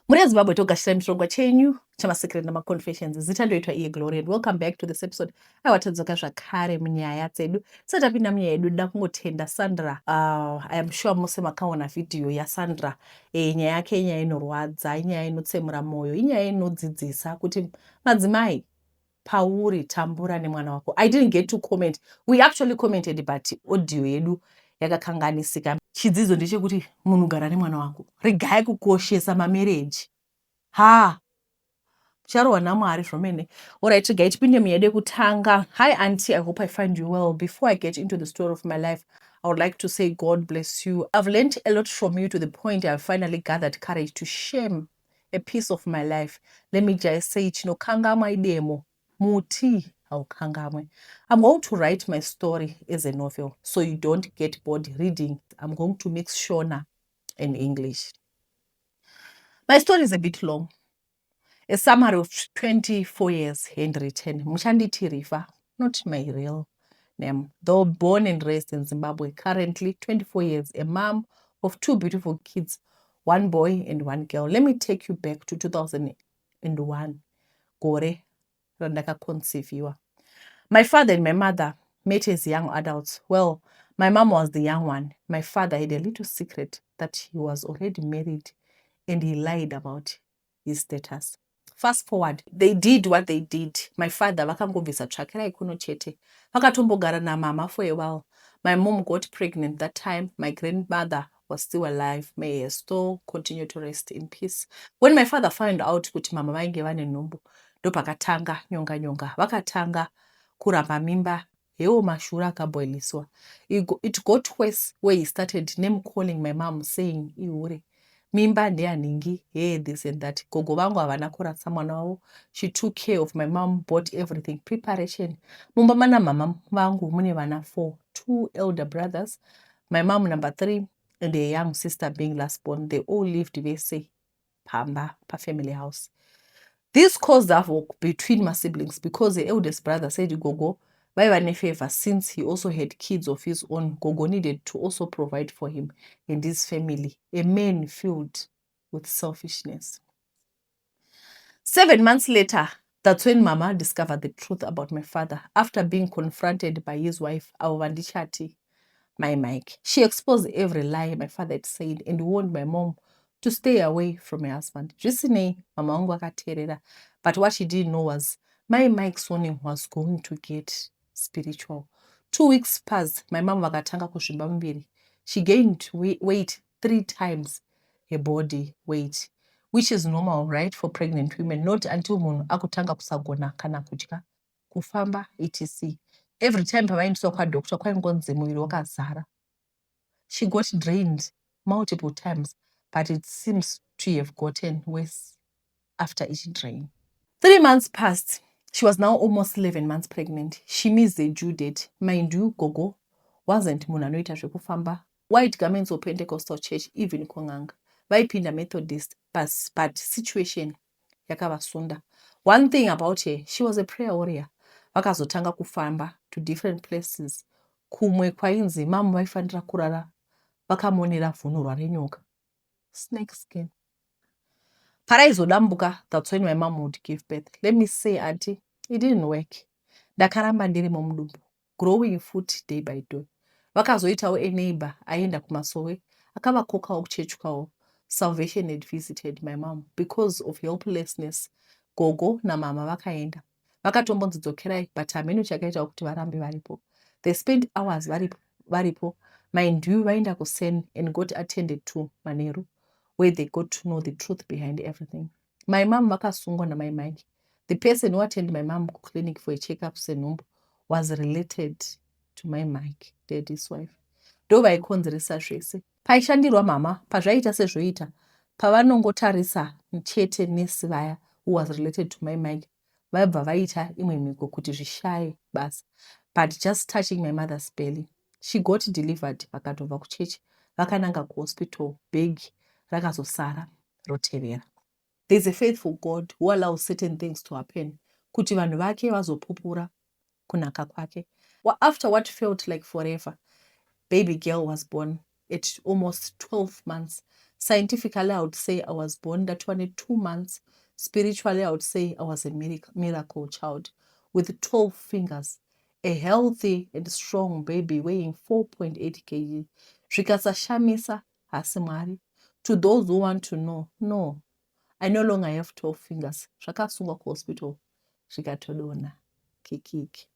Muri Zimbabwe togashira mushonga chenyu chamasecret namaconfessions zichandoitwa iye Glory, and welcome back to this episode. Aiwatadzoka zvakare munyaya dzedu. Tisati tapinda munyaya yedu ndoda kungotenda Sandra. I am sure mose makaona video yaSandra. Nyaya yake inyaya inorwadza, inyaya inotsemura moyo, inyaya inodzidzisa kuti madzimai pauri tambura nemwana wako. I didn't get to comment. We actually commented, but audio yedu yakakanganisika. Chidzidzo ndechekuti munhu gara nemwana wako. Regai kukoshesa mamarriage. Mucharohwa naMwari zvomene. Alright, regai tipinde munyaya yedu yekutanga. Hi auntie, I hope I find you well. Before I get into the story of my life, I would like to say God bless you. I've learned a lot from you to the point I've finally gathered courage to share a piece of my life. Let me just say, chinokangamwa idemo muti haukangamwe. I'm going to write my story as a novel, so you don't get bored reading. I'm going to mix Shona and English. My story is a bit long. A summary of 24 years handwritten. Mushanditi Rifa, not my real name. Though born and raised in Zimbabwe, currently 24 years, a mom of two beautiful kids, one boy and one girl. Let me take you back to 2001. Gore randaka conceive. My father and my mother met as young adults. Well, my mom was the young one. My father had a little secret that he was already married, and he lied about his status. Fast forward, they did what they did. My father vakangobvisa tsvakira ikuno chete. Vakatombogara namama for a while. My mom got pregnant that time. My grandmother was still alive. May her soul continue to rest in peace. When my father found out kuti mama vainge vane nhumbu, ndopakatanga nyonga. Vakatanga kuramba mimba. Hewo mashura akaboiliswa. It got worse where he started name calling my mom saying, Iure. Mimba ndeaningi, hey, this and that. Gogo vangu havana kurasa mwana wavo. She took care of my mom, bought everything, preparation. Mumba mana mama vangu mune vana 4, 2 elder brothers, my mom number 3, and a young sister being last born. They all lived Vese, Pamba, pa family house. This caused havoc between my siblings because the eldest brother said Gogo by favor, since he also had kids of his own. Gogo needed to also provide for him and his family, a man filled with selfishness. 7 months later, that's when Mama discovered the truth about my father after being confronted by his wife, Awandishati, my Mike. She exposed every lie my father had said and warned my mom to stay away from my husband. Jisine, Mama wangu akaterera. But what she didn't know was my Mike's warning was going to get spiritual. 2 weeks passed. My mom vakatanga kusvimba muviri. She gained weight 3 times her body weight, which is normal, right, for pregnant women. Not until munhu akutanga kusagona kana kudya, kufamba, etc. Every time pavaendeswa kwadoctor kwaingonzi muviri wakazara. She got drained multiple times, but it seems to have gotten worse after each drain. 3 months passed. She was now almost 11 months pregnant. She missed the due date. Mind you, Gogo wasn't munhu anoita zvekufamba. White Garments of Pentecostal Church, even Konganga. Vaipinda Methodist, but situation yakavasunda. One thing about her, she was a prayer warrior. Vakazotanga kufamba to different places. Kumwe kwainzi mama vaifanira kurara vakamonera vhunurwa renyoka, snake skin. Paraizodambuka, that's when my mom would give birth. Let me say, auntie, it didn't work. Ndakaramba ndirimo mudumbu, growing foot day by day. Vakazoitawo a neighbor aenda kumasowe, akavakokawo kuchechi kwavo. Salvation had visited my mom because of helplessness. Gogo namama vakaenda. Vakatombonzidzokerai, but hameno chakaita kuti varambe varipo. They spent hours varipo. Mind you, vaenda kuSen and got attended to Maneru, where they got to know the truth behind everything. My mom vakasungwa namai Mike. The person who attended my mom to clinic for a checkup senumbu was related to my Mike, daddy's wife. Ndo vaikonzeresa zvese. Paishandirwa mama, pazvaita sezvoita, pavanongotarisa chete nesi vaya who was related to my Mike, vaibva vaita imwe mhiko kuti zvishaye basa. But just touching my mother's belly, she got delivered vakatobva kuchechi, vakananga kuhospital, bhegi rakazosara rotevera. There's a faithful God who allows certain things to happen kuti vanhu vake vazopupura kunaka kwake. After what felt like forever, baby girl was born at almost 12 months. Scientifically, I would say I was born that 22 months. Spiritually, I would say I was a miracle child with 12 fingers, a healthy and strong baby weighing 4.8 kg. Zvikasashamisa hasi Mwari. To those who want to know, no, I no longer have 12 fingers. Zvakasungwa kuhospital zvikatodonha kikiki.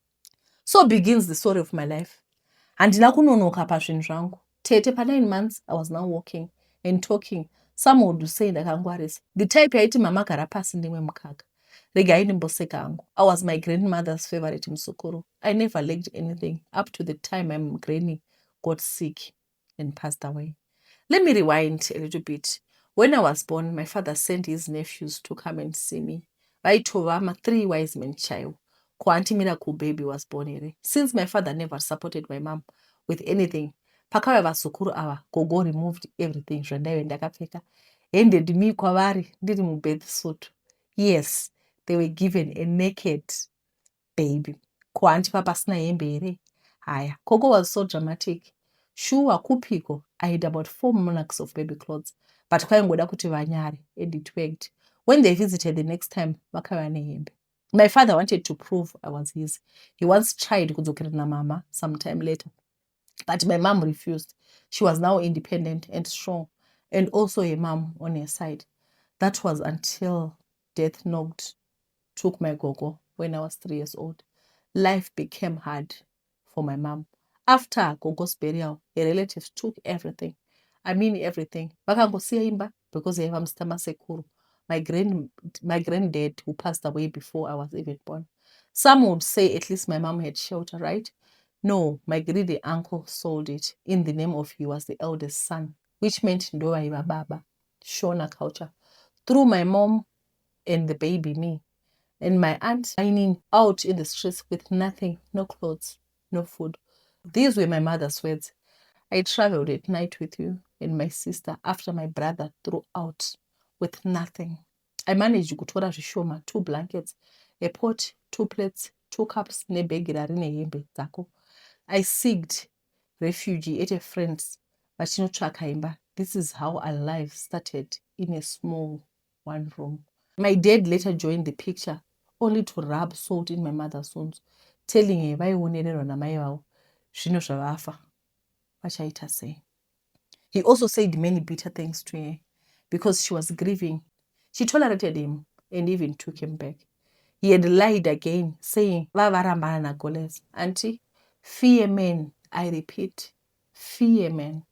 So begins the story of my life. Handina kunonoka pazvinhu zvangu. Tete pa9 months, I was now walking and talking. Some would say ndakangwarisa. The type yaiti mama gara pasi ndimwe mukaka. Regai ndimboseka hangu. I was my grandmother's favorite musukuru. I never lacked anything up to the time my granny got sick and passed away. Let me rewind a little bit. When I was born, my father sent his nephews to come and see me. Vaitovama 3 wise men chaiwo. Kwanti miracle baby was born here. Since my father never supported my mom with anything, pakauya vasukuru ava, gogo removed everything zvandaive ndakapfeka, handed me kwavari ndiri mubirth suit. Yes, they were given a naked baby. Kwanti papasina hembe here. Haya, gogo was so dramatic. Sure, kupiko, I had about 4 monarchs of baby clothes, but kwaingoda kuti vanyare, and it worked. When they visited the next time, vakauya nehembe. My father wanted to prove I was his. He once tried kudzokera na mama sometime later, but my mom refused. She was now independent and strong, and also a mom on her side. That was until death took my gogo when I was 3 years old. Life became hard for my mom. After gogo's burial, her relatives took everything. I mean everything. Vakangosiya imba because they have mstama sekuru. My granddad who passed away before I was even born. Some would say at least my mom had shelter, right? No, my greedy uncle sold it in the name of he was the eldest son, which meant ndoa iba baba, Shona culture. Through my mom and the baby, me, and my aunt dining out in the streets with nothing, no clothes, no food. These were my mother's words. I traveled at night with you and my sister after my brother threw out with nothing. I managed kutora zvishoma, 2 blankets, a pot, 2 plates, 2 cups, nebhegi rine hembe dzako. I seeked refuge at a friend's, vachinotsvaka imba. This is how our life started in a small one room. My dad later joined the picture, only to rub salt in my mother's wounds, telling her vaionererwa namai vavo zvino zvavafa vachaita sei. He also said many bitter things to her because she was grieving. She tolerated him and even took him back. He had lied again, saying vavarambana naGoles. Auntie, fear men, I repeat, fear men.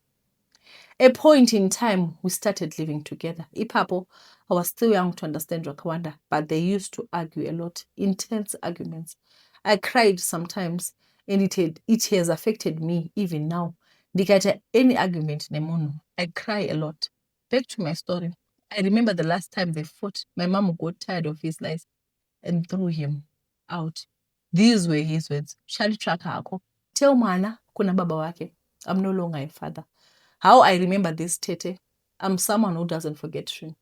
A point in time, we started living together. Ipapo, I was still young to understand Rakawanda, but they used to argue a lot, intense arguments. I cried sometimes, and it has affected me even now. Ndikaita any argument nemunhu, I cry a lot. Back to my story. I remember the last time they fought, my mom got tired of his lies and threw him out. These were his words. Shalitraka hako. Tell mwana kuna baba wake. I'm no longer a father. How I remember this, Tete, I'm someone who doesn't forget shame.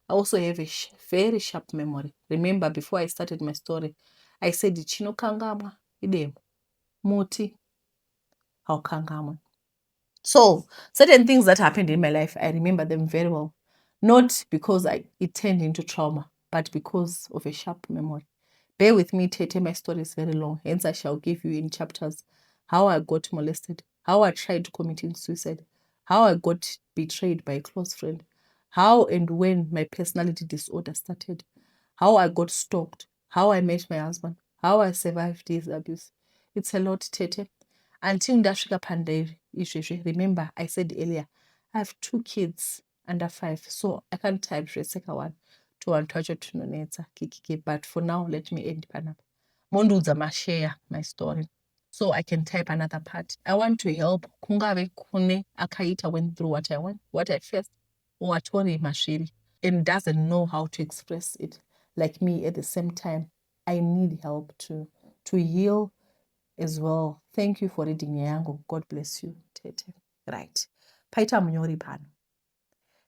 I also have a very sharp memory. Remember, before I started my story, I said, Chinokangamwa, idem, muti, haukangamwa. So, certain things that happened in my life, I remember them very well. Not because it turned into trauma, but because of a sharp memory. Bear with me, Tete, my story is very long. Hence, I shall give you in chapters how I got molested, how I tried committing suicide, how I got betrayed by a close friend, how and when my personality disorder started, how I got stalked, how I met my husband, how I survived his abuse. It's a lot, Tete. Until ndasvika pandai izvezvi, remember I said earlier, I have 2 kids under 5, so I can't type zveseka one to vantu vacho tinonetsa kikiki. But for now, let me end panapa. Monduudza mashare my story, so I can type another part. I want to help kungave kune akaita went through what I faced, or atori mashiri and doesn't know how to express it like me. At the same time, I need help to heal as well. Thank you for reading yangu. God bless you, Tete. Right. Paita munyori pano.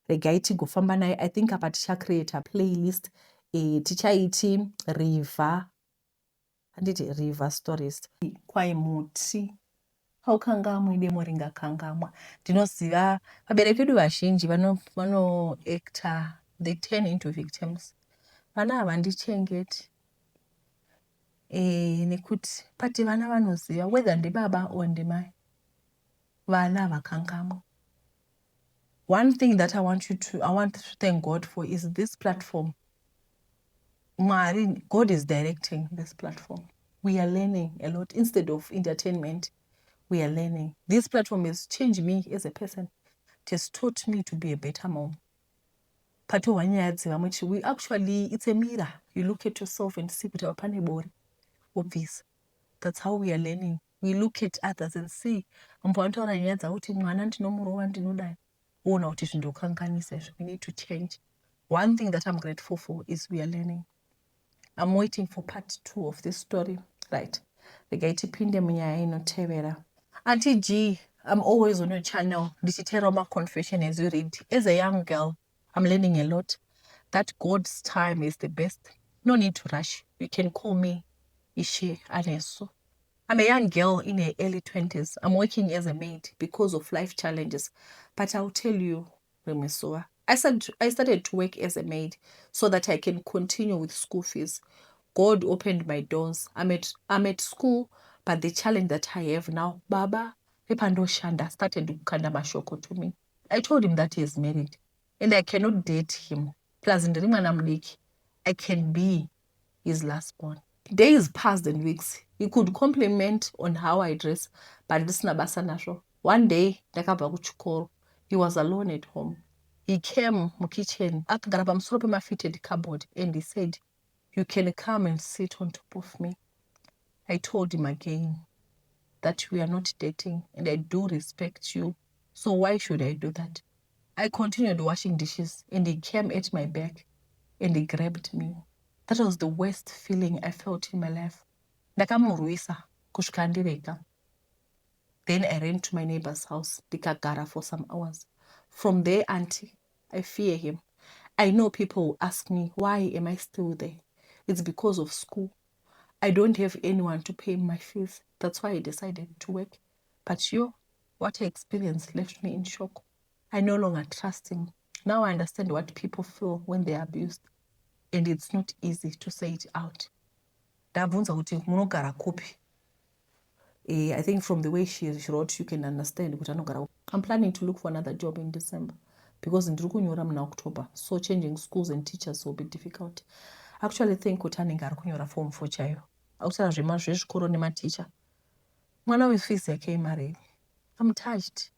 Regai tigofamba naye. I think apa tichacreate a playlist. Tichaiti river. Handiti river stories. Kwai muti haukangamwi demo ringakangamwa. Ndinoziva vabereki vedu vazhinji vanoacta, they turn into victims. Vana havandichengeti nekuti pati vana vanoziva whether ndibaba or ndimai, vana havakangamwi. One thing that I want to thank God for is this platform. God is directing this platform. We are learning a lot. Instead of entertainment, we are learning. This platform has changed me as a person. It has taught me to be a better mom. We actually, it's a mirror. You look at yourself and see obvious. That's how we are learning. We look at others and see. We need to change. One thing that I'm grateful for is we are learning. I'm waiting for part 2 of this story. Right. Auntie G, I'm always on your channel. Digital confession as you read. As a young girl, I'm learning a lot. That God's time is the best. No need to rush. You can call me Ishe Aneso. I'm a young girl in her early 20s. I'm working as a maid because of life challenges. But I'll tell you, Remesoa, I started to work as a maid so that I can continue with school fees. God opened my doors. I'm at school, but the challenge that I have now, Baba, Pepando Shanda started to kanda mashoko to me. I told him that he is married and I cannot date him. Plus, in the Rimanamlik, I can be his last born. Days passed and weeks. He could compliment on how I dress, but this nabasa nasho. One day, he was alone at home. He came to kitchen, my fitted cupboard, and he said, "You can come and sit on top of me." I told him again that we are not dating and I do respect you. So why should I do that? I continued washing dishes and he came at my back and he grabbed me. That was the worst feeling I felt in my life. Ndakamurwisa kusvika ndirega. Then I ran to my neighbor's house, ndikagara for some hours. From there, auntie, I fear him. I know people will ask me, why am I still there? It's because of school. I don't have anyone to pay my fees. That's why I decided to work. But what I experienced left me in shock. I no longer trust him. Now I understand what people feel when they are abused. And it's not easy to say it out. I think from the way she wrote, you can understand. I'm planning to look for another job in December because in October, so changing schools and teachers will be difficult. I actually think kunyora form for chayo. Outside zvezvikoro nematicha. Mwana wefees yake married. I'm touched.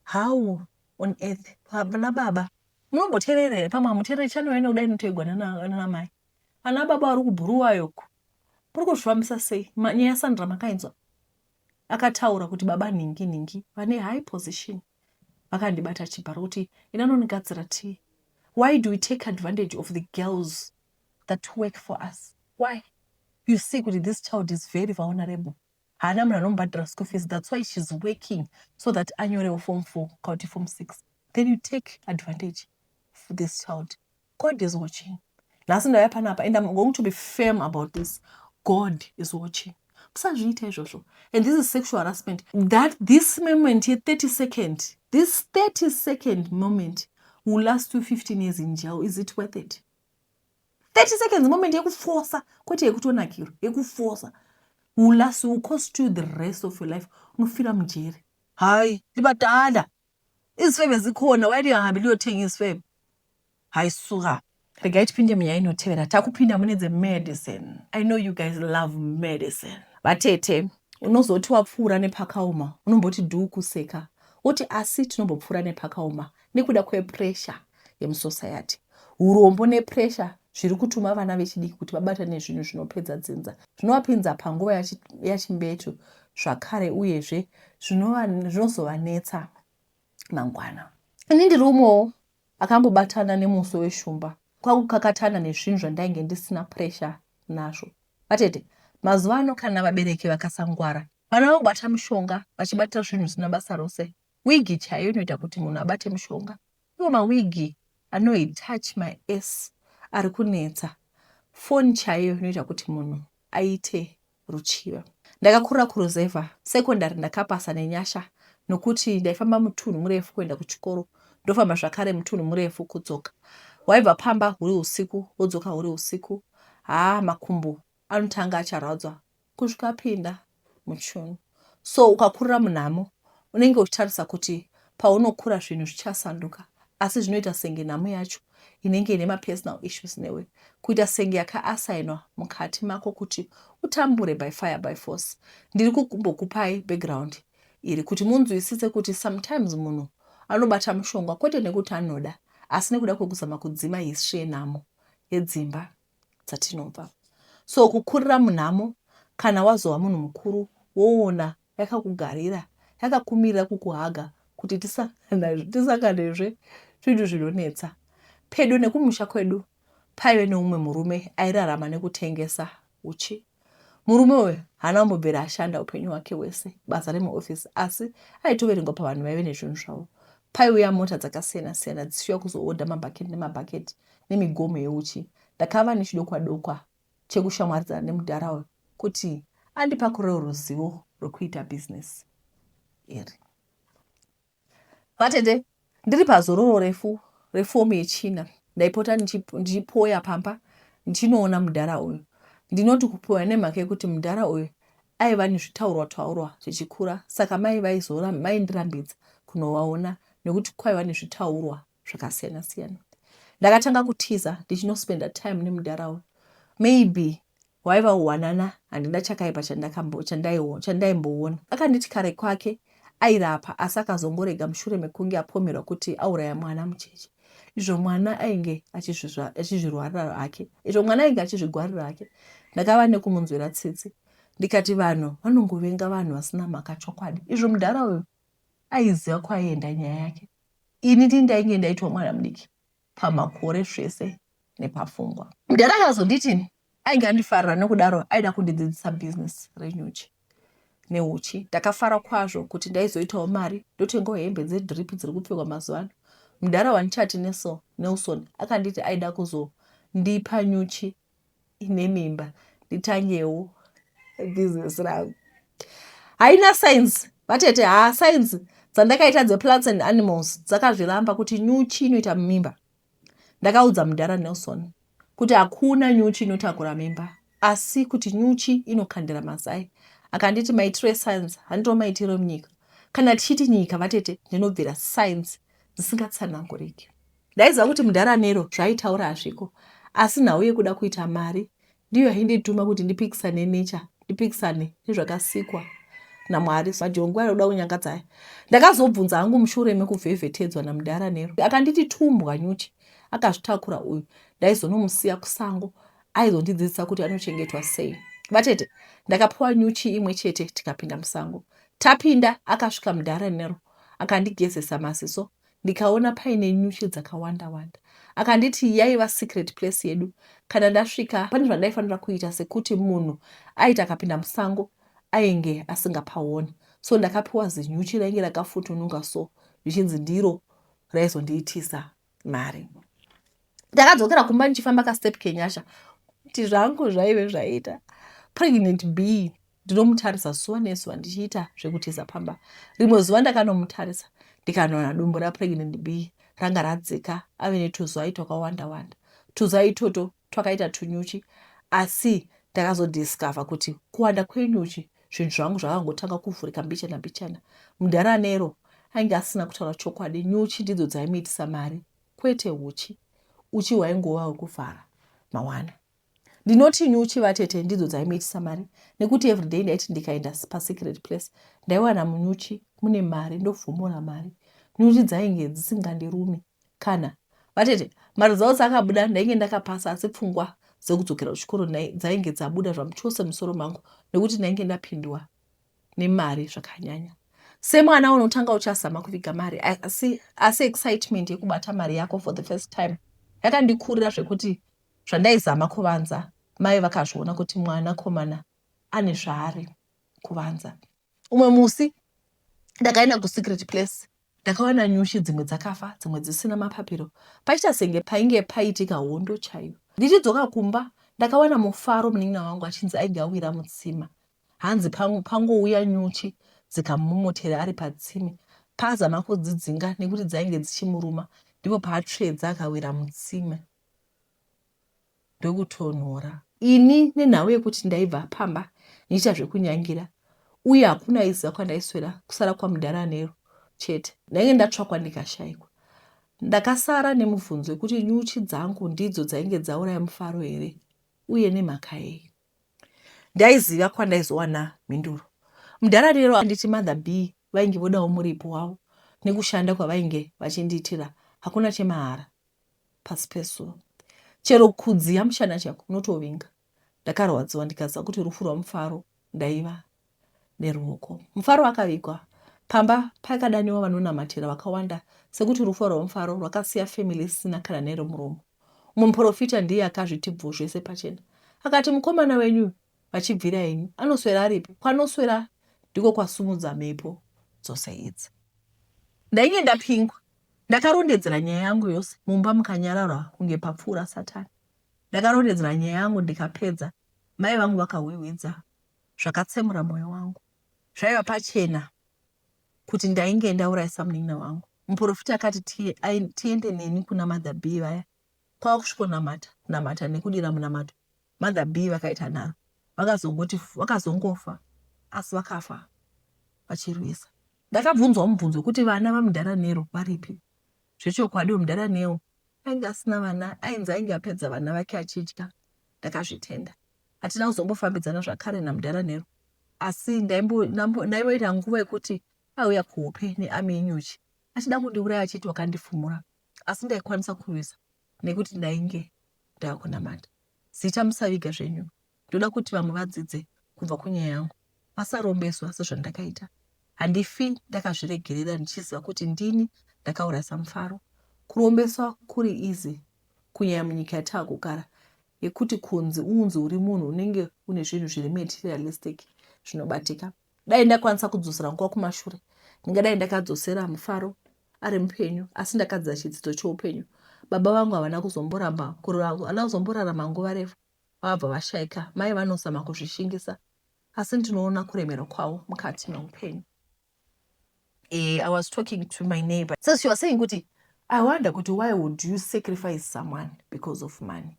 How on earth? Baba. Munomboterere pamwe muterere chano ene kudai notoigwa nana mai. Ana baba vari kubhuruwa yoku. Muri kuzvifambisa sei? Nyaya yaSandra makainzwa. Akataura kuti baba ningi vane high position. Vakandibata chibharo kuti inanonigadzira tea. Why do we take advantage of the girls that work for us? Why? You see that this child is very vulnerable. School fees. That's why she's working so that annual form 4, county form 6. Then you take advantage for this child. God is watching. And I'm going to be firm about this. God is watching. And this is sexual harassment. That this moment here, 30-second, this 30-second moment will last you 15 years in jail. Is it worth it? 30 seconds moment yekuforsa kwete yekutonakira yekuforsa will cost you the rest of your life. Unofira mujeri. Hayi libadala. Izifebe zikhona why ndihambi liyothenga izifebe. Hayi suka. Regai tipinde munyaya inotevera takupinda mune medicine. I know you guys love medicine. Vatete unozoti wapfuura nepakaoma unomboti dhukuseka. Oti asi tinombopfuura nepakaoma nekuda kwepressure yemusociety. Urombo nepressure zviri kutuma vana vechidiki kuti vabatane zvinhu zvinopedza dzinza. Zvinovapinza panguva yachimbecho zvakare uyezve zvinozovanetsa mangwana. Ini ndiri umwewo akambobatana nemuso weshumba. Kwakukakatana nezvinhu zvandainge ndisina pressure nazvo. Vatete mazuva ano kana vabereki vakasangwara vana vanobata mushonga vachibatira zvinhu zvisina basa rose. Wigi chaiyo inoita kuti munhu abate mushonga. Iwo mawigi touch my ass ari kunetsa. Phone chaiyo inoita kuti munhu aite ruchiva. Ndakakurira kuRuzevha sekondari, ndakapasa nenyasha nokuti ndaifamba mutunhu murefu kuenda kuchikoro, ndofamba zvakare mutunhu murefu kudzoka. Waibva pamba huri usiku wodzoka huri usiku, makumbo anotanga acharadzwa kusvika pinda muchiuno. So ukakurira munhamo unenge uchitarisa kuti paunokura zvinhu zvichasanduka, asi zvinoita senge nhamo yacho inenge ine mapersonal issues newe, kuita senge yakaasainwa mukati mako kuti utambure by fire by force. Ndiri kumbokupai background iri kuti munzwisise kuti sometimes munhu anobata mushonga kwete nekuti anoda, asi nekuda kwekuzama kudzima history yenhamo yedzimba dzatinobva. So kukurira munhamo, kana wazova munhu mukuru woona yakakugarira, yakakumirira kukuhaga kuti tisakanezve zvinhu zvinonetsa. Pedo nekumusha kwedu paive neumwe murume airarama nekutengesa uchi. Murume uyu haana kumbobvira ashanda upenyu hwake hwese basa remuofisi, asi aitoverengwa pavanhu vaive nezvinhu zvavo. Paiuya mota dzakasiyana-siyana dzichiuya kuzoodha mabhaketi nemabhaketi nemigomo yeuchi. Ndakava nechidokwa-dokwa chekushamwaridzana nemudhara uyu kuti andipakurewo ruzivo rwekuita bhizinesi iri. Vatete, ndiri pazororo refomu yechina, ndaipota ndichipoya pamba ndichinoona mudhara uyu. Ndinoti kupoya nemhaka yekuti mudhara uyu aiva nezvitaurwa-taurwa zvichikura, saka mai vaizora maindirambidza kunovaona nekuti kwaiva nezvitaurwa zvakasiyana-siyana. Ndakatanga kutiza ndichinospenda time nemudhara uyu. Maybe waiva uwanana, handina chakaipa chandaimboona. Akanditi kare kwake airapa, asi akazongorega mushure mekunge apomerwa kuti auraya mwana mucheche. Izvo mwana ainge achizvirwarira hake, izvo mwana ainge achizvigwarira hake. Ndakava nekumunzwira tsitsi ndikati vanhu vanongovenga vanhu vasina mhaka chokwadi. Izvo mudhara uyu aiziva kwaienda nyaya yake. Ini ndainge ndaitwa mwana mudiki pamakore zvese nepafungwa. Mudhara akazonditi ainge andifarira nekudaro aida kundidzidzisa bhizinesi renyuchi neuchi. Ndakafara kwazvo kuti ndaizoitawo mari, ndotengawo hembe dzedhiripi dziri kupfekwa mazuva ano. Mudhara wandichati Nelson akanditi aida kuzondipa nyuchi ine mimba nditangewo bhizinesi rangu. Haina sainzi vatete, sainzi dzandakaita dzeplants and animals dzakazviramba kuti nyuchi inoita mimba. Ndakaudza mudhara Nelson kuti hakuna nyuchi inotakura mimba, asi kuti nyuchi inokandira mazai. Akanditi maitire sainzi handitomaitire munyika. Kana tichiti nyika vatete, ndinobvira sainzi dzisingatsananguriki. Ndaiziva kuti mudhara Nero zvaaitaura hazviko, asi nhau yekuda kuita mari ndiyo yaindituma kuti ndipikisane nenature, ndipikisane nezvakasikwa naMwari. Majongwe anoda kunyangadza. Ndakazobvunza hangu mushure mekuvhevhetedzwa namudhara Nero. Akanditi tumbwa nyuchi akazvitakura uyu, ndaizonomusiya kusango, aizondidzidzisa kuti anochengetwa sei. Vatete, ndakapiwa nyuchi imwe chete tikapinda musango. Tapinda akasvika mudhara Nero akandigezesa maziso, ndikaona paine nyuchi dzakawanda-wanda. Akanditi yaiva secret place yedu. Kana ndasvika pane zvandaifanira kuita sekuti munhu aita akapinda musango ainge asingapaoni. So ndakapiwa zinyuchi rainge rakafutununga so, zvichinzi ndiro raizondiitisa mari. Ndakadzokera kumba ndichifamba kastep kenyasha kuti zvangu zvaive zvaita. Pregnant B ndinomutarisa zuva nezuva ndichiita zvekutiza pamba. Rimwe zuva ndakanomutarisa ndikanoona dumbu rapregnant B ranga radzika ave netuzwai twakawanda-wanda. Tuzwai itoto twakaita tunyuchi, asi ndakazodiscover kuti kuwanda kwenyuchi zvinhu zvangu zvakangotanga kuvhurika mbichana-mbichana. Mudhara Nero ainge asina kutaura chokwadi. Nyuchi ndidzo dzaimuitisa mari, kwete uchi. Uchi hwaingova hwekuvhara mawana. Ndinoti nyuchi vatete ndidzo dzaimuitisa mari, nekuti everyday ndaiti ndikaenda pasecret place ndaiwana munyuchi mune mari, ndovhomora mari. Nyuchi dzainge dzisingandirumi. Kana vatete mari dzavo dzakabuda ndainge ndakapasa, asi pfungwa dzekudzokera kuchikoro dzainge dzabuda zvamuchose musoro mangu, nekuti ndainge ndapindwa nemari zvakanyanya. Semwana unotanga uchazama kuviga mari, asi excitement yekubata mari yako for the first time yakandikurira zvekuti zvandaizama kuvanza, mai vakazviona kuti mwana komana ane zvaari kuvanza. Umwe musi ndakaenda kusecret place, ndakaona nyuchi dzimwe dzakafa, dzimwe dzisina mapapiro. Paita senge painge paitika hondo chaiyo. Ndichidzoka kumba ndakawana mufaro munin'ina wangu achinzi ainge awira mutsima. hanzi pangouya nyuchi dzikamumomotera ari patsime. Paazama kudzidzinga nekuti dzainge dzichimuruma, ndipo paatsvedza akawira mutsime ndokutonhora. Ini nenhau yekuti ndaibva pamba ndichiita zvekunyangira uye hakuna aiziva kwandaiswera kusara kwaMudharanhero chete, ndainge ndatsvakwa ndikashayikwa. Ndakasara nemubvunzo wekuti nyuchi dzangu ndidzo dzainge dzauraya Mufaro here uye nemhaka yei. Ndaiziva kwandaizowana mhinduro. Mudharanhero anditi Mother B vainge vodawo muripo wavo nekushanda kwavainge vachindiitira hakuna chemahara pasi pezuva. Chero kudziya mushana chako unotovinga. Ndakarwadziwa ndikaziva kuti rufu rwaMufaro ndaiva neruoko. Mufaro akavigwa pamba pakadaniwa vanonamatira vakawanda sekuti rufu rwaMufaro rwakasiya family isina kana nero muromo. Muprofita ndiye akazvitibvo zvese pachena. Akati mukomana wenyu vachibvira henyu anoswera aripi? Kwanoswera ndiko kwasumudza mhepo dzose idzi. Ndainge ndapingwa. Ndakarondedzera nyaya yangu yose mumba mukanyarara kunge papfuura Satani. Ndakarondedzera nyaya yangu ndikapedza. Mai vangu vakahwihwidza zvakatsemura mwoyo wangu. Zvaiva pachena kuti ndainge ndaurayisa munin'ina wangu. Muprofita akati tiende neni kuna Mother B vaya. Kwava kusvikonamata nekudira munamato. Mother B vakaita nharo. Vakazongofa asi vakafa vachirwisa. Ndakabvunzwa mubvunzo kuti vana vaMudharanhero varipi. Zvechokwadi Mudharanhero ainge asina vana, ainzi ainge apedza vana vake achidya. Ndakazvitenda. Hatina kuzombofambidzana zvakare naMudharanhero. Asi ndaimboita nguva yekuti auya kuhope neami yenyuchi achida kundiuraya achiti wakandifumura, asi ndaikwanisa kurwisa nekuti ndainge ndaakunamata. Zita musaviga zvenyu. Ndoda kuti vamwe vadzidze kubva kunyaya yangu. Vasarombeswa sezvandakaita. Handifi ndakazviregerera ndichiziva kuti ndini ndakaurayisa Mufaro. Kurombeswa kuri izi kunyanya munyika yataakugara yekuti kunzi unzi uri munhu unenge une zvinhu zviri materialistic zvinobatika. Dai ndakwanisa kudzosera nguva kumashure, ndingadai ndakadzosera Mufaro ari mupenyu, asi ndakadzidza chidzidzo choupenyu. Baba vangu havana kuzomborarama nguva refu, vabva vashayika. Mai vanozama kuzvishingisa, asi ndinoona kuremera kwavo mukati meupenyu. I was talking to my neighbor. So she was saying kuti, I wonder kuti why would you sacrifice someone because of money?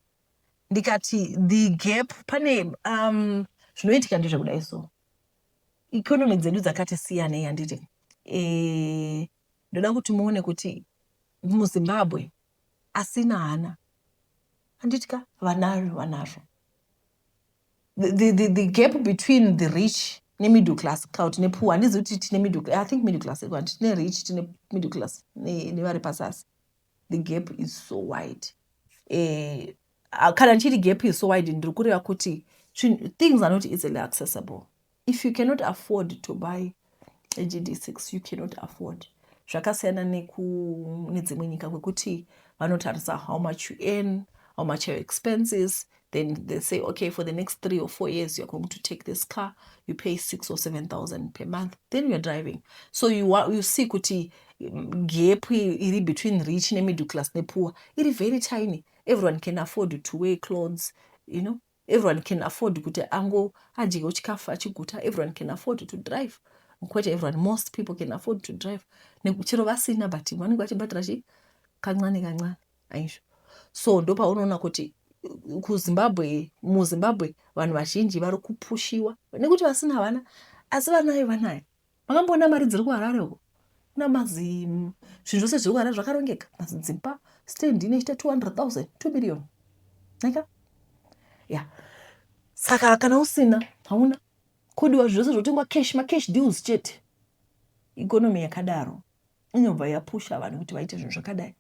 Ndikati the gap pane zvinoitika ndezvekudai so. Economy dzedu dzakati siyanei handiti. Ndoda kuti muone kuti muZimbabwe asina hana. Handitika vanazvo. The gap between the rich ne middle class kaut ne poor handizi kuti tine middle class. I think middle class tine rich tine middle class ne vari pasasi. The gap is so wide. Kana ndichiti gap is so wide ndiri kureva kuti things are not easily accessible. If you cannot afford to buy a GD6, you cannot afford. Zvakasiyana nedzimwe nyika kwekuti vanotarisa how much you earn, how much your expenses. Then they say, okay, for the next 3 or 4 years, you're going to take this car. You pay 6,000 or 7,000 per month. Then you're driving. So you see kuti gap iri between rich and middle class and poor. It is very tiny. Everyone can afford to wear clothes, you know. Everyone can afford kuti ango ajike chikafu achiguta. Everyone can afford to drive. Most people can afford to drive. Chero vasina but vanenge vachibhadhara kancane aisho. So ndopa unoona kuti muZimbabwe vanhu vazhinji vari kupushiwa nekuti vasina vana, asi vanayo. Makamboona mari dziri kuHarare uko. Kuna zvinhu zvose zviri kuHarare zvakarongeka. Mazidzimba stand inoita 200,000, 2 million. Naika? Yeah. Saka kana usina, hauna. Kodiwa zvose zvotengwa cash, cash deals chete. Economy yakadaro inobva yapusha vanhu kuti vaite zvinhu zvakadai.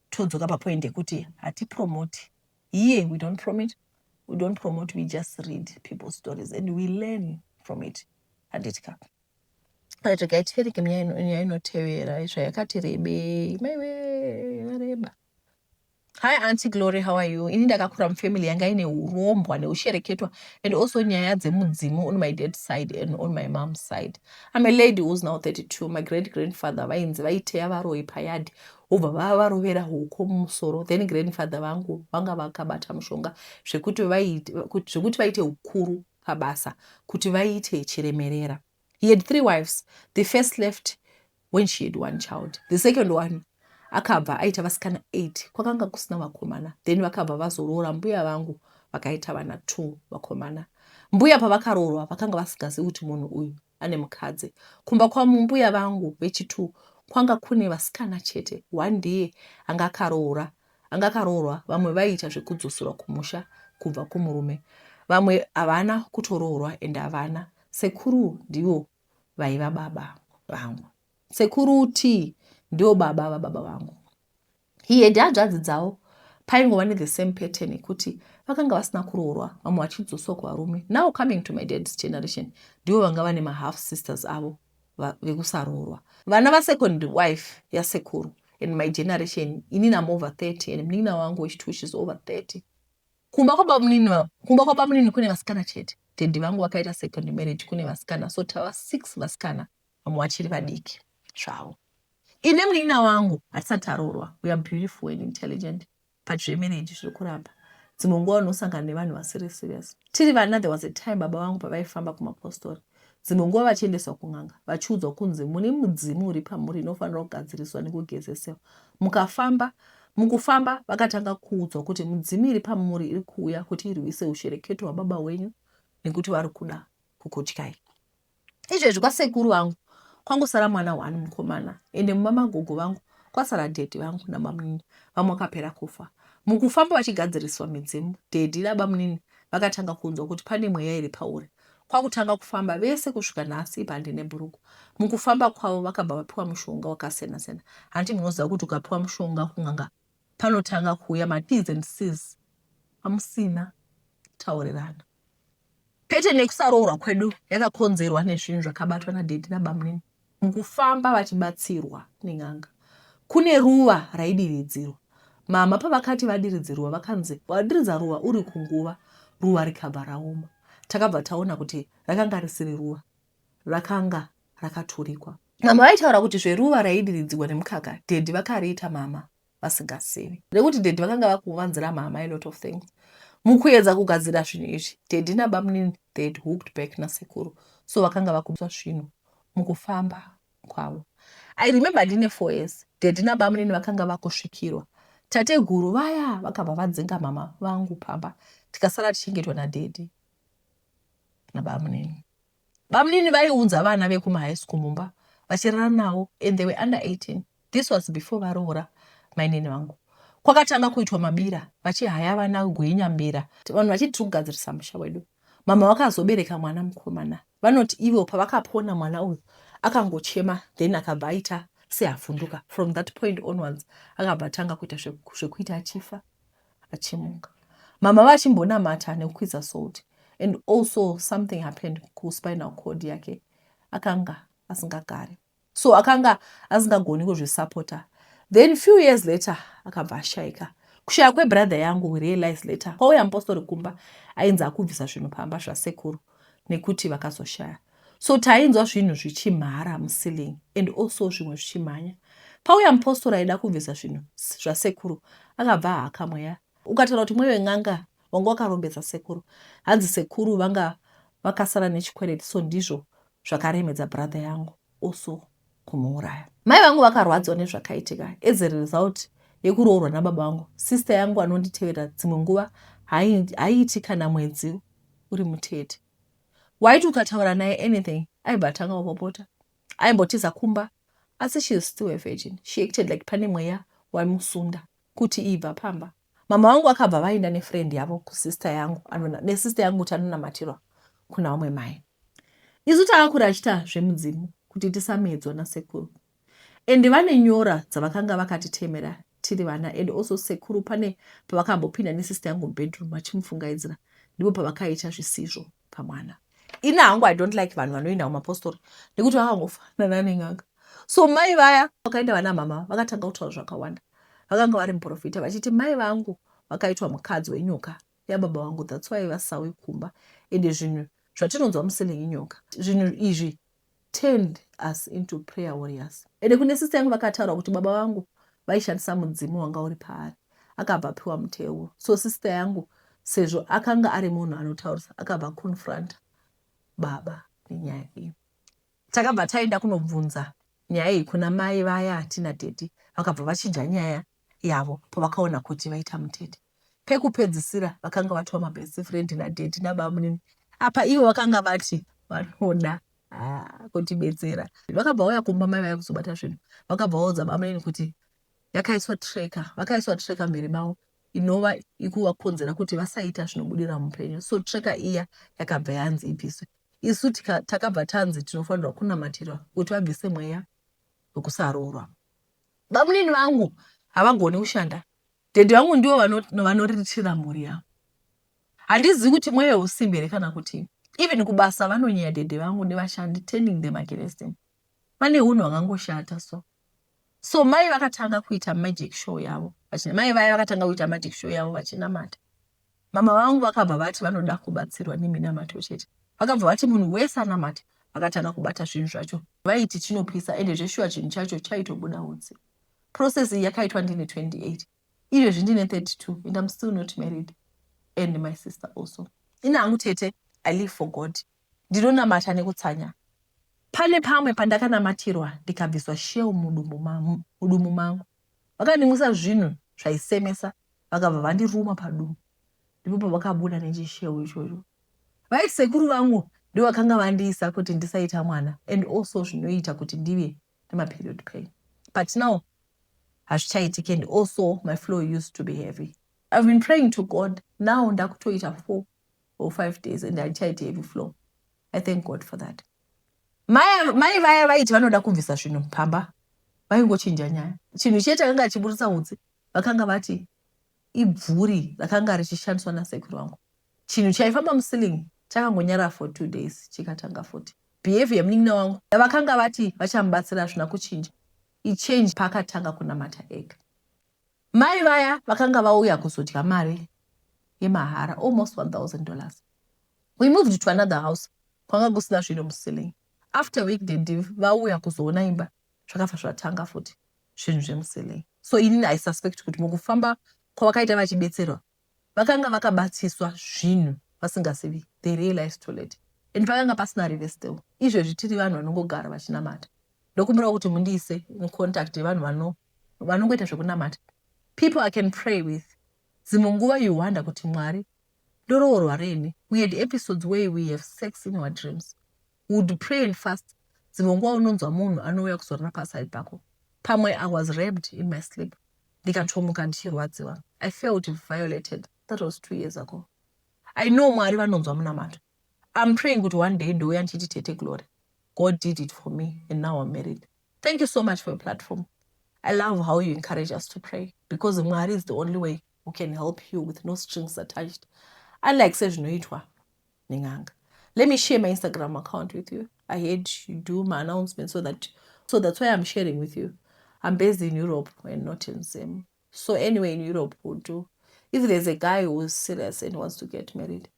Todzoka papoint yekuti hatipromote. Here we don't promote, we just read people's stories and we learn from it. Handitika. Tikaitereke nyaya inotevera zvayakati rebei. Maiwe vareba. Hi Auntie Glory, how are you? Ini ndakakura mufamily yanga ine urombwa neushereketwa and also nyaya dzemudzimu on my dad's side and on my mom's side. I'm a lady who's now 32. My great-grandfather vainzi vaiteya varoi payadi. Ubva vavarovera huko mumusoro. Then grandfather vangu vanga vakabata mushonga zvekuti vaite ukuru pabasa kuti vaite chiremerera. He had 3 wives. The first left when she had 1 child. The second one akabva aita vasikana 8 kwakanga kusina vakomana. Then vakabva vazoroora mbuya vangu vakaita vana 2 vakomana. Mbuya pavakaroorwa vakanga vasingazivi kuti munhu uyu ane mukadzi. Kumba kwamumbuya vangu vechi2 kwanga kune vasikana chete. One day anga akaroorwa vamwe vaita zvekudzoserwa kumusha kubva kumurume. Vamwe havana kutoroorwa ende havana. Sekuru ndivo vaiva baba vangu. Sekuru T ndio baba vababa vangu. He had hanzvadzi dzavo paingova the same pattern kuti vakanga vasina kuroorwa vamwe vachidzoswa kuvarume. Now coming to my dad's generation ndivo vanga vane half sisters avo vekusaroorwa. Vana vasecond wife yasekuru in my generation inini I'm over 30 and munin'ina wangu wechi2 is over 30. Kumba kwaba munini kune vasikana chete. Daddy vangu vakaita second marriage kune vasikana, so tava 6 vasikana vamwe vachiri vadiki zvavo. Ine munin'ina wangu hatisati taroorwa. We are beautiful and intelligent, but zvemarriage zviri kuramba. Dzimwe nguva unosangana nevanhu vasiri serious. Tiri vana, there was a time baba vangu pavaifamba kumapostori. Dzimwe nguva vachiendeswa kun'anga vachiudzwa kunzi mune mudzimu uri pamuri inofanira kugadziriswa nekugezesewa. Mukufamba vakatanga kuudzwa kuti mudzimu iri pamuri iri kuuya kuti irwise ushereketo hwababa wenyu nekuti vari kuda kukutyai. Izvezvi kwasekuru vangu kwangosara mwana 1 mukomana, ende mumamagogo vangu kwasara daddy vangu nabamunini. Vamwe vakapera kufa. Mukufamba vachigadziriswa midzimu, daddy nabamunini vakatanga kunzwa kuti pane mweya iri pauri. Kwakutanga kufamba vese kusvika nhasi bhande nebhurugu. Mukufamba kwavo vakabva vapiwa mushonga wakasiyana-siyana. Handiti munoziva kuti ukapiwa mushonga kun'anga panotanga kuuya ma-T's and C's. Hamusina taurirana. Pete nekusaroorwa kwedu yakakonzerwa nezvinhu zvakabatwa nadaddy nabamunini. Mukufamba vachibatsirwa nen'anga. Kune ruva raidiridzirwa. Mama pavakati vadiridzirwa vakanzi wadiridza ruva uri kunguva, ruva rikabva raoma. Takabva taona kuti rakanga risiri ruva, rakanga rakaturikwa. Mama vaitaura kuti zveruva raidiridzirwa nemukaka, daddy vakariita mama vasingazivi. Nekuti daddy vakanga vakuvanzira mama a lot of things. Mukuedza kugadzira zvinhu izvi, daddy nabamunini they had hooked back nasekuru, so vakanga vakudzwa zvinhu mukufamba kwavo. I remember ndine 4 years, daddy nabamunini vakanga vakusvikirwa. Tateguru vaya vakabva vadzinga mama vangu pamba, tikasara tichengetwa nadaddy nabamunini. Bamunini vaiunza vana vekuma-high school mumba vachirara navo, and they were under 18. This was before varoora mainini vangu. Kwakatanga kuitwa mabira vachihaya vana gwenya mbira, vanhu vachiti kugadzirisa musha wedu. Mama vakazobereka mwana mukomana. Vanoti ivo pavakapona mwana uyu akangochema, then akabva aita seavhunduka. From that point onwards akabva atanga kuita zvekuita achifa achimuka. Mama vachimbonamata nekukwidza salt, and also something happened kuspinal cord yake. Akanga asingagari, so akanga asingagoni kuzvisapota. Then few years later akabva ashayika. Kushaya kwebrother yangu we realized later kwauya mupostori kumba ainzi akubvisa zvinhu pamba zvasekuru nekuti vakazoshaya. So tainzwa zvinhu zvichimhara muceiling and also zvimwe zvichimhanya. Pauya mupostori aida kubvisa zvinhu zvasekuru akabva haka mweya. Ukataura kuti mwewe n'anga wanga wakarombedza sekuru, hanzi sekuru vanga vakasara nechikwereti, so ndizvo zvakaremedza brother yangu also kumuuraya. Mai vangu vakarwadzwa nezvakaitika as a result yekuroorwa nababa vangu. Sister yangu anonditevera dzimwe nguva haiti kana mwedzi uri mutete. Waiti ukataura naye anything aibva atanga kupopota, aimbotiza kumba, asi she is still a virgin. She acted like pane mweya wamusunda kuti ibva pamba. Mama vangu akabva vaenda nefriend yavo kusister yangu, nesister yangu kuti anonamatirwa kuna vamwe mai. Isu takakura achita zvemudzimu kuti tisamedzwa nasekuru. And vane nyora dzavakanga vakatitemera tiri vana, and also sekuru pane pavakambopinda nesister yangu bedroom vachimufungaidzira, ndipo pavakaita zvisizvo pamwana. Ina hangu I don't like vanhu vanoenda kumapostori nekuti vakangofanana nen'anga. So mai vaya vakaenda vana mama vakatanga kutaura zvakawanda. Vakanga vari muprofita vachiti mai vangu vakaitwa mukadzi wenyoka yababa vangu, that's why vasawe kumba, ende zvinhu zvatinonzwa muselling inyoka. Zvinhu izvi turned us into prayer warriors. Ende kune sister yangu vakataura kuti baba vangu vaishandisa mudzimu wanga uri paari, akabva apiwa muteu. So sister yangu sezvo akanga ari munhu anotaurisa akabva confront baba nenyaya iyi. Takabva taenda kunobvunza nyaya iyi kuna mai vaya hatina dhedhi, vakabva vachinja nyaya yavo pavakaona kuti vaita mutete. Pekupedzisira vakanga vatova mabest friend nadhedhi nababa nini. Apa ivo vakanga vati vanoda kutibetsera. Vakabva vauya kumba mai vaya kuzobata zvinhu, vakabva vaudza baba nini kuti yakaiswa tracker mberi mavo inova ikuvakonzera kuti vasaita zvinobudira mupenyu. So tracker iya yakabva yanzi ibviswe. Isu takabva tanzi tinofanirwa kunamatira kuti vabvise mweya wekusaroorwa. Bamunini vangu havagoni kushanda. Dhedhi vangu ndivo vanoriritira mhuri yavo. Handizivi kuti mweya usimbi here kana kuti even kubasa vanonyenya dhedhi vangu nevashandi, turning them against them. Vane hunhu hwakangoshata. So mai vakatanga kuita magic show yavo. Mai vaya vakatanga kuita magic show yavo vachinamata. Mama vangu vakabva vati vanoda kubatsirwa neminamato chete. Vakabva vati munhu wese anamata vakatanga kubata zvinhu zvacho. Vaiti chinopisa ende zveshuwa chinhu chacho chaitobuda utsi. Process iyi yakaitwa ndine 28. Izvezvi ndine 32 and I'm still not married. And my sister also. Ina hangu tete, I live for God. Ndinonamata nekutsanya. Pane pamwe pandakanamatirwa ndikabviswa sheu mudumbu mangu. Vakandimwisa zvinhu zvaisemesa, vakabva vandiruma padumbu. Ndipo vakabuda nechisheu ichocho. Vaiti sekuru vangu ndivo vakanga vandiisa kuti ndisaita mwana, and also zvinoita kuti ndive nemaperiod pain. But now hazvichaitiki, and also my flow used to be heavy. I've been praying to God. Now ndakutoita 4 or 5 days and hachaiti heavy flow. I thank God for that. Mai vaya vaiti vanoda kubvisa zvinhu pamba, vaingochinja nyaya. Chinhu chete chakanga chiburisa utsi, vakanga vati ibvuri rakanga richishandiswa nasekuru vangu. Chinhu chaifamba musilingi chakangonyara for 2 days chikatanga futi. Behavior yemunin'ina wangu vakanga vati vachamubatsira zvina kuchinja, ichange pakatanga kunamata ega. Mai vaya vakanga vauya kuzodya mari yemahara, almost $1,000. We moved to another house. Kwanga kusina zvinhu musilingi. After week dhedhi vauya kuzoona imba zvakabva zvatanga futi zvinhu zvemusilingi. So inini I suspect kuti mukufamba kwavakaita vachibetserwa vakanga vakabatsiswa zvinhu vasingazivi. They realized too late. And pakanga pasina reverse still. Izvezvi tiri vanhu vanongogara vachinamata. Ndokumbira kuti mundiise mucontact vanhu vanongoita zvekunamata. People I can pray with. Dzimwe nguva you wonder kuti Mwari ndoroorwa reni. We had episodes where we have sex in our dreams. We would pray and fast. Dzimwe nguva unonzwa munhu anouya kuzorora paside pako. Pamwe I was raped in my sleep. Ndikachomuka ndichirwadziwa. I felt violated. That was 2 years ago. I know Mwari vanonzwa munamato. I'm praying kuti one day ndouya ndichiti tete glory. God did it for me and now I'm married. Thank you so much for your platform. I love how you encourage us to pray because Mwari is the only way who can help you with no strings attached. Unlike sezvinoitwa neng'anga. Let me share my Instagram account with you. I heard you do my announcement so that's why I'm sharing with you. I'm based in Europe and not in Zim. So anywhere in Europe would do. If there's a guy who is serious and wants to get married,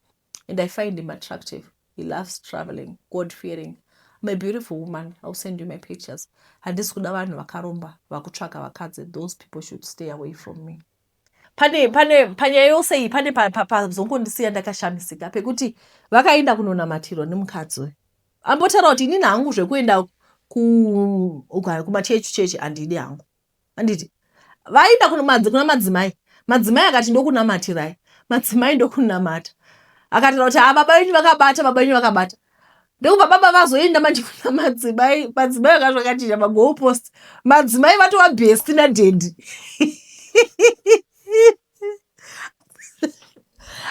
and I find him attractive, he loves traveling, God-fearing, I'm a beautiful woman, I'll send you my pictures. And this kuda vanhu vakaromba, vakutsvaka vakadzi, those people should stay away from me. Panyaya yose iyi pane pazongondisiya ndakashamisika pekuti vakaenda kunonamatirwa nemukadzi. Ambotaura kuti inini hangu zvekuenda kumachechi handidi hangu. Handiti vaenda kuna madzimai akati ndokunamatirai, madzimai ndokunamata. Akataura kuti baba venyu vakabata. Ndokubva baba vazoenda manje kuna madzimai vakazvakachija magoalpost. Madzimai vatova best nadhedhi.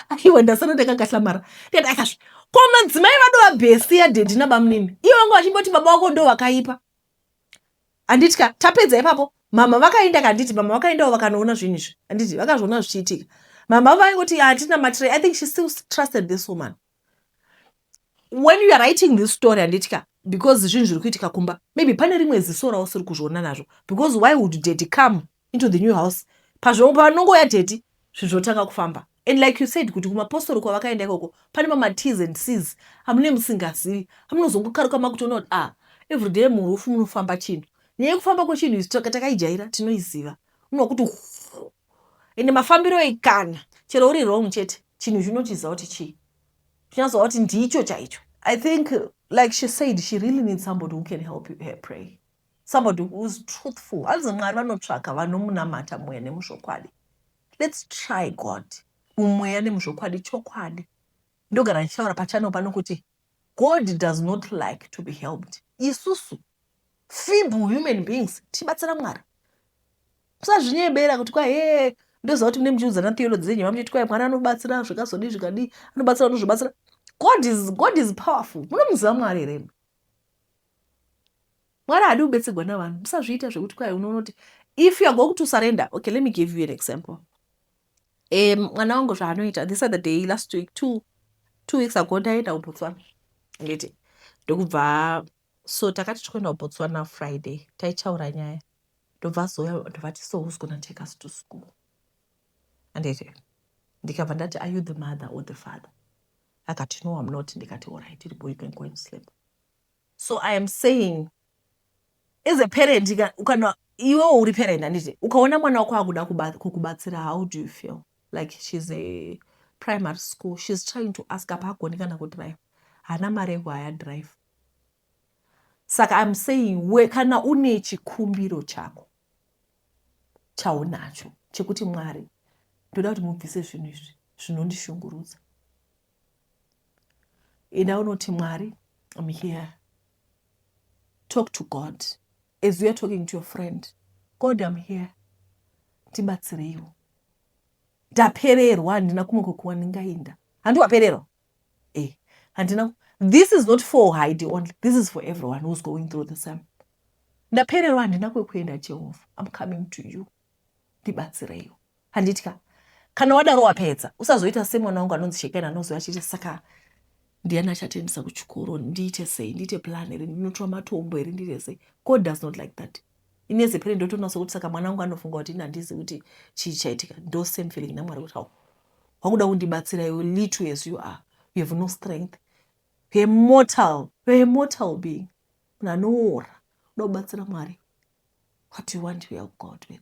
Aiwa ndasara ndakakahlamara. Ndikati akazvi, ko madzimai vadova best yadhedhi nabamunini. Ivo vangu vachimboti baba wako ndo wakaipa. Anditika tapedza ipapo. Mama vakaenda kanditi, mama vakaendawo vakanoona zvinhu izvi. Anditi vakazviona zvichiitika. Mama vaingoti hatina matray. I think she still trusted this woman. When you are writing this story anditika, because zvinhu zviri kuitika kumba, maybe pane rimwe ziso rawo usiri kuzviona nazvo. Because why would daddy come into the new house? Panongoya daddy zvizotanga kufamba. And like you said, kuti kumapostori kwavakaenda ikoko, pane mama T's and C's. Hamune musingazivi. Hamunozongokaruka makutoona kuti everyday murufu munofamba chinhu. Nyaya yekufamba kwechinhu takaijaira tinoiziva. Unokuti ende mafambiro ekana chero uri wrong chete chinhu chinotiza kuti chii, chinazwa kuti ndicho chaicho. I think, like she said, she really needs somebody who can help her pray, somebody who is truthful. Alzi Mwari vanotsvaka vanomunamata mweya nemushokwadi. Let's try God mumweya nemushokwadi chokwadi. Ndogara ndichitaura pachano pano kuti God does not like to be helped. Isusu feeble human beings tibatsira Mwari. Musazvinyebera kuti kwa ndoziva kuti mune muchiudzana theology dzenyu mamuchiti kwa Mwari anobatsira zvikazodii zvikadii, anobatsira anozvibatsira. God is powerful. Munomuziva Mwari here? Mwari hadi kubetserwa navanhu. Musazviita zvekuti kwa unoona kuti if you are going to surrender. Okay, let me give you an example. Mwana wangu zvaanoita this other day last week, two weeks ago, ndaenda kuBotswana. Ngeti ndokubva so takati tikuenda kuBotswana Friday, taichaura nyaya. Ndobva zoya ndovati so who's going to take us to school? Anditi ndikabva ndati are you the mother or the father? Akati no, I'm not. Ndikati all right, boy, you can go and sleep. So I am saying, as a parent, ukana iwe uri parent anditi ukaona mwana wako akuda kukubatsira, how do you feel? Like she's a primary school, she's trying to ask apa agoni kana kudrive, hana mare yekuhaya drive. Saka I'm saying kana une chikumbiro chako chaunacho chekuti Mwari ndoda kuti mubvise zvinhu izvi zvinondishungurudza, enda unoti Mwari, I'm here. Talk to God as you are talking to your friend. God, I'm here. Tibatsireiwo. Ndapererwa, handina kumwe kwandingaenda. Handiwapererwa. Handina. This is not for Heidi only. This is for everyone who's going through the same. Ndapererwa, handina kwekuenda Jehovah. I'm coming to you. Tibatsireiwo. Handitika. Kana wadaro wapedza, usazoita semwana wangu anonzi Shekena anozi achiti saka ndiana chatendisa kuchikoro, ndiite sei, ndiite plan here, ndinotora matombo here, ndiite sei. God does not like that. Ineze parent ndotonaso kuti saka mwana wangu anofunga kuti handizi kuti chii chaitika. Ndo same feeling naMwari kuti hawo wakuda kundibatsira iwe little as you are, you have no strength, you're a mortal being. Unanoora unoda kubatsira Mwari. What do you want to help God with?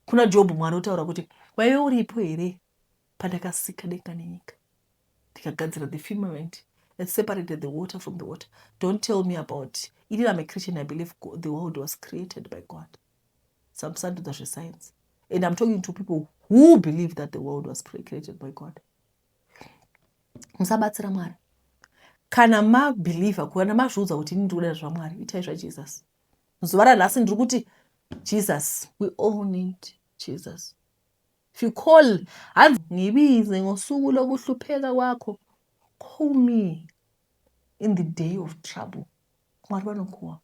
Kuna Job Mwari utaura kuti waiwe uripo here pandakasika denga nenyika, ndikagadzira the firmament that separated the water from the water. Don't tell me about it. I'm a Christian, I believe the world was created by God. Some to the science. And I'm talking to people who believe that the world was created by God. Musabatsira Mwari. Kana mabeliever kana mazviudza kuti ini ndikuda zvaMwari, itai zvaJesus. Zuva ranhasi ndiri kuti Jesus, we all need Jesus. If you call, ngibize ngosuku lokuhlupheka kwakho, call me in the day of trouble. Mwari vanokuwa.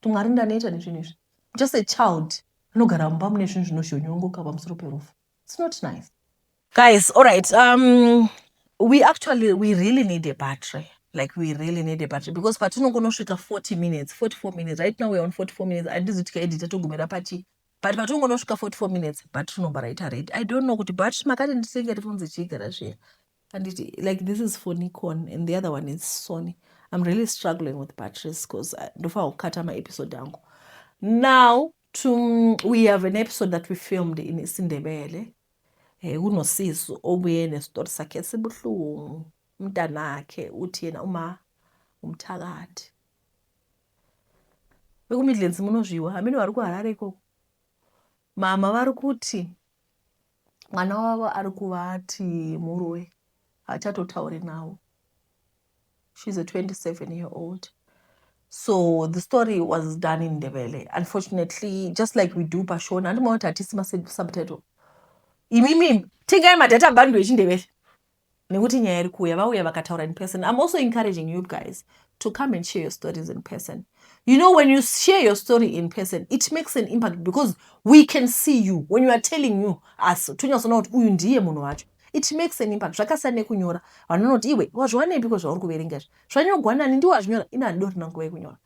Tumwari ndaneta nezvinhu izvi. Just a child anogara mumba mune zvinhu zvinoshonyongoka pamusoro perufu. It's not nice. Guys, all right. We really need a battery. Like we really need a battery because patinongonosvika 44 minutes. Right now we're on 44 minutes. Handizi tikaedita togumira pachi. But patinongonosvika 44 minutes. Battery nomba ita ready. I don't know kuti battery makati nditenge tifonzi chigara zviya. And like this is for Nikon and the other one is Sony. I'm really struggling with batteries because ndofa ukata my episode yangu. Now we have an episode that we filmed in Isindebele. Unosizo obuye nestori sakhe sibuhlungu. Umntanakhe uthi yena uma umthakathi. Bekumidlenzi munozviwa hamene vari kuHarare ikoko. Mama vari kuti mwana wavo ari kuvati murowe achatotauri nawo. She's a 27-year-old. So the story was done in Ndebele. Unfortunately, just like we do Pashona, and more tatisima subtitle. Imimi tingai madata bandu echindebele. Nekuti nyaya iri kuuya vauya vakataura in person. I'm also encouraging you guys to come and share your stories in person. You know, when you share your story in person, it makes an impact because we can see you. When you are telling you us, uyu ndiye munhu wacho. It makes an impact. Zvakasiyana nekunyora. Vanoti iwe wazviwanepi zvauri kuverenga izvi? Zvanyogwanani ndiwo wazvinyora? Ina handorina nguva yekunyora.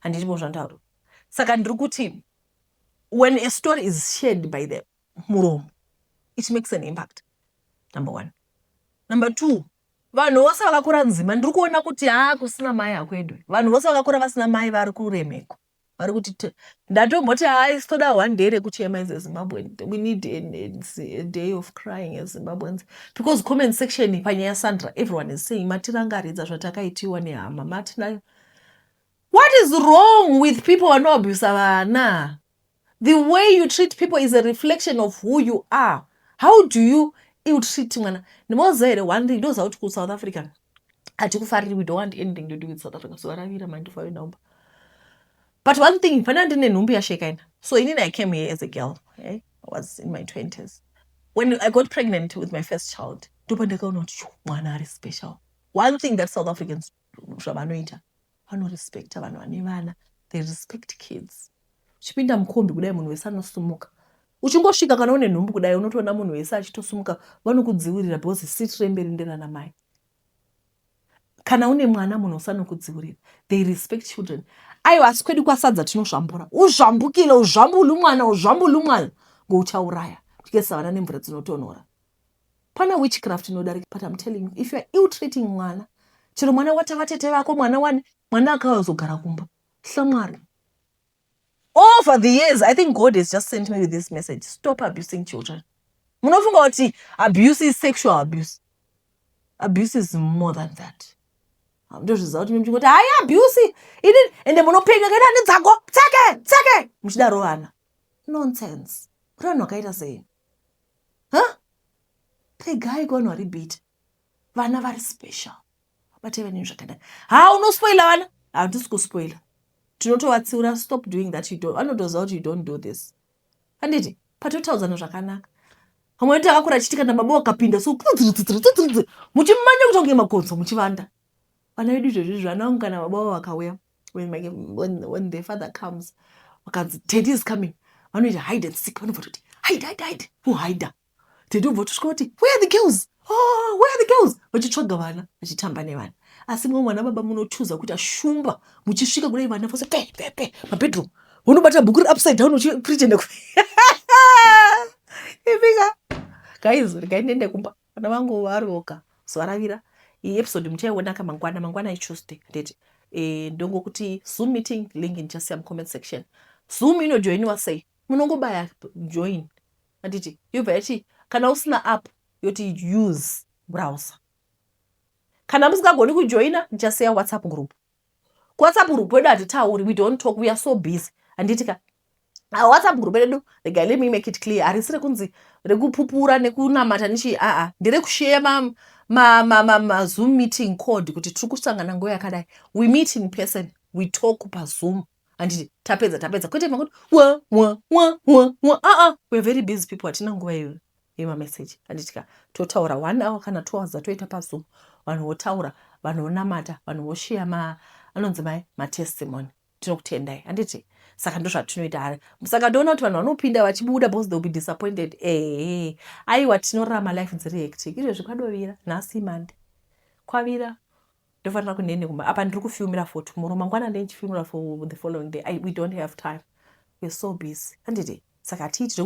Handiripo zvandauro. Saka ndiri kuti when a story is shared by the muromo, it makes an impact. Number one. Number two, vanhu vose vakakura nzima ndiri kuona kuti kusina mai hakwendwe. Vanhu vose vakakura vasina mai vari kuremeko. vari kuti ndatomboti hai toda one day rekuchema as aZimbabwean. We need a day of crying as Zimbabweans, because comment section panyaya Sandra, everyone is saying matirangaridza zvatakaitiwa nehama matinayo. What is wrong with people vanoabhusa vana? The way you treat people is a reflection of who you are. How do you ill-treat mwana? Ndimozere one thing, ndoziva kuti kuSouth Africa hatikufariri, we don't want anything to do with South Africa. So varavira mandifa inhomba. But one thing, pana ndine nhumbi yasheka ina. So inini I came here as a girl. I was in my 20s. When I got pregnant with my first child, ndopa ndakaona kuti mwana ari special. One thing that South Africans zvavanoita, vanorespekta vanhu vane vana. They respect kids. Uchipinda mukombi kudai munhu wese anosumuka. Uchingosvika kana une nhumbu kudai unotoona munhu wese achitosumuka, vanokudzivirira because sitire mberi nderana mai. Kana une mwana munhu usanokudzivirira. They respect children. Aiwa asi kwedu kwasadza tinozvambura. Uzvambukile, uzvambulu mwana ngouchauraya. Tikesa vana nemvura dzinotonhora. Pana witchcraft inodarika, but I'm telling you, if you are ill-treating mwana, chero mwana watavatete vako, mwana akazogara kumba. Shamwari. Over the years, I think God has just sent me with this message. Stop abusing children. Munofunga kuti abuse is sexual abuse. Abuse is more than that. Ndozviziva kuti mimchingoti hai abuse inini ende munopenga kaita nedzako tseke muchidaro vana. Nonsense. Kuti vanhu vakaita sei? Regai kuvanhu vari bita. Vana vari special. Bateve nenyu zvakanaka. Unospoila vana? Handisi kuspoila. Tinotovatsiura, stop doing that. You don't. Vanotoziva kuti you don't do this. Handiti patotaudzana zvakanaka. Vamwe vati akakura achitika nababa wakapinda so muchimanya kutonge makonzo muchivanda. Vana vedu izvozvi vana kana baba wavo vakauya, when their father comes, vakanzi Teddy is coming, vanoita hide and seek. Vanobva kuti hide. Who hide? Teddy ubva kusvika kuti where are the girls? Oh, where are the girls? Vachitsvaga vana vachitamba nevana. Asi mumwe mwana baba munochuza kuti ashumba muchisvika kudai vana vose pe mabedroom. Unobata bhuku upside down uchipretenda ipika. Guys, regai ndiende kumba. Vana vangu varoka. So varavira. Iyi episode muchaiona mangwana iTuesday. Ndeti ndongokuti Zoom meeting link ndichasiya mucomment section. Zoom inojoiniwa sei? Munongobaya join. Anditi yobva yachi kana usina app yoti use browser. Kana musingagoni kujoina ndichasiya WhatsApp group. WhatsApp group wedu hatitauri, we don't talk, we are so busy. Anditika WhatsApp group wedu, let me make it clear, harisire kunzi rekupupura nekunamata nichi ndire kushare ma Zoom meeting code kuti tiri kusangana nguva yakadai. We meet in person, we talk pa Zoom. Anditi tapedza kwete makuti we are very busy people, hatina nguva iyo yema message. Anditika totaura 1 hour kana 2 hours atoita pa Zoom. Vanhu votaura, vanhu vonamata, vanhu voshare anonzi ma testimony. Tinokutendai. Anditi saka ndozvatinoita. Saka ndoona kuti vanhu vanopinda vachibuda because they will be disappointed. Aiwa tinorarama life dziri hectic. Izvezvi kwadovira nhasi Monday. Kwavira ndofanira kunene kumba. Apa ndiri kufilmira for tomorrow. Mangwana ndichifilmira for the following day. We don't have time. We're so busy. Anditi saka tiiti